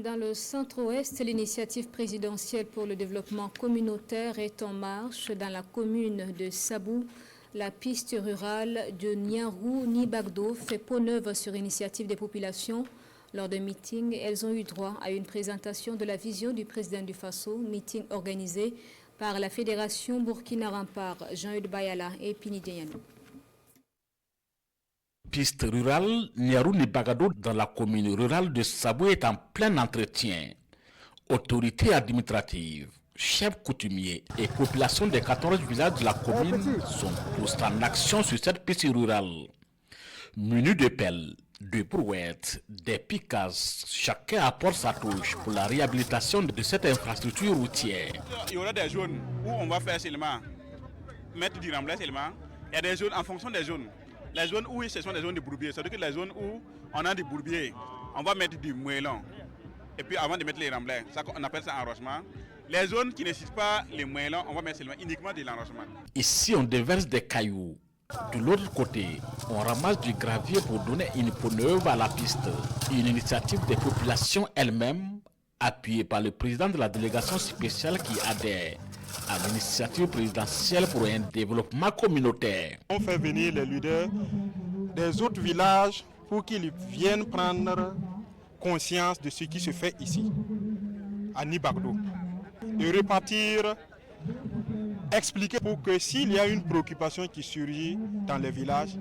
Dans le centre-ouest, l'initiative présidentielle pour le développement communautaire est en marche dans la commune de Sabou. La piste rurale de Niarou-Nibagdo fait peau neuve sur initiative des populations. Lors d'un meeting, elles ont eu droit à une présentation de la vision du président du Faso, meeting organisé par la Fédération Burkina Rempart, Jean-Eudes Bayala et Pini Dianou. Piste rurale Niarou-Nibagdo dans la commune rurale de Sabou est en plein entretien. Autorités administratives, chefs coutumiers et population des 14 villages de la commune sont tous en action sur cette piste rurale. Munis de pelles, de brouettes, des picasses, chacun apporte sa touche pour la réhabilitation de cette infrastructure routière. Il y aura des zones où on va faire seulement mettre du remblai seulement. Il y a des zones en fonction des zones. Les zones où ce sont des zones de bourbier, c'est-à-dire que les zones où on a du bourbier, on va mettre du moellon. Et puis avant de mettre les remblais, on appelle ça enrochement. Les zones qui ne nécessitent pas les moellons, on va mettre seulement uniquement de l'enrochement. Ici, on déverse des cailloux. De l'autre côté, on ramasse du gravier pour donner une peau neuve à la piste. Une initiative des populations elles-mêmes, appuyée par le président de la délégation spéciale qui adhère à l'initiative présidentielle pour un développement communautaire. On fait venir les leaders des autres villages pour qu'ils viennent prendre conscience de ce qui se fait ici, à Nibagdo, et repartir, expliquer pour que s'il y a une préoccupation qui surgit dans les villages,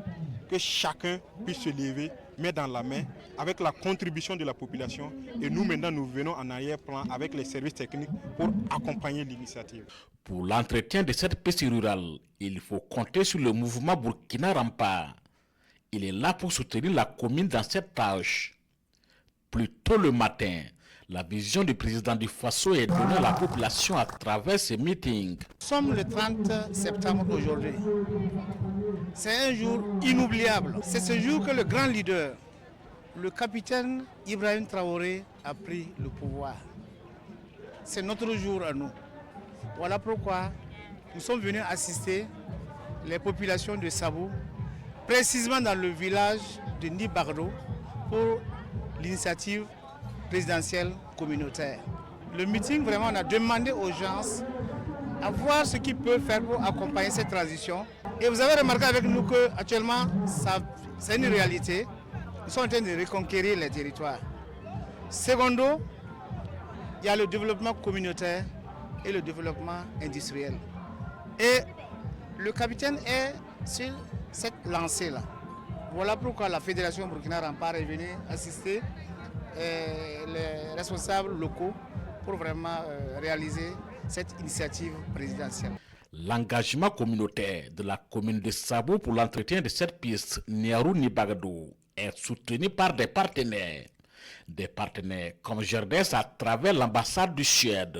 que chacun puisse se lever, mettre dans la main, avec la contribution de la population. Et nous, maintenant, nous venons en arrière-plan avec les services techniques pour accompagner l'initiative. Pour l'entretien de cette piste rurale, il faut compter sur le mouvement Burkina Rempart. Il est là pour soutenir la commune dans cette tâche. Plus tôt le matin, la vision du président du Faso est donnée à la population à travers ces meetings. Nous sommes le 30 septembre aujourd'hui. C'est un jour inoubliable. C'est ce jour que le grand leader, le capitaine Ibrahim Traoré, a pris le pouvoir. C'est notre jour à nous. Voilà pourquoi nous sommes venus assister les populations de Sabou, précisément dans le village de Nibagdo, pour l'initiative présidentielle communautaire. Le meeting, vraiment, on a demandé aux gens à voir ce qu'ils peuvent faire pour accompagner cette transition. Et vous avez remarqué avec nous qu'actuellement, c'est une réalité. Ils sont en train de reconquérir les territoires. Secondo, il y a le développement communautaire et le développement industriel. Et le capitaine est sur cette lancée-là. Voilà pourquoi la Fédération Burkina Rempart est venue assister les responsables locaux pour vraiment réaliser cette initiative présidentielle. L'engagement communautaire de la commune de Sabou pour l'entretien de cette piste Niarou-Nibagdo est soutenu par des partenaires comme GERDES à travers l'ambassade du Suède.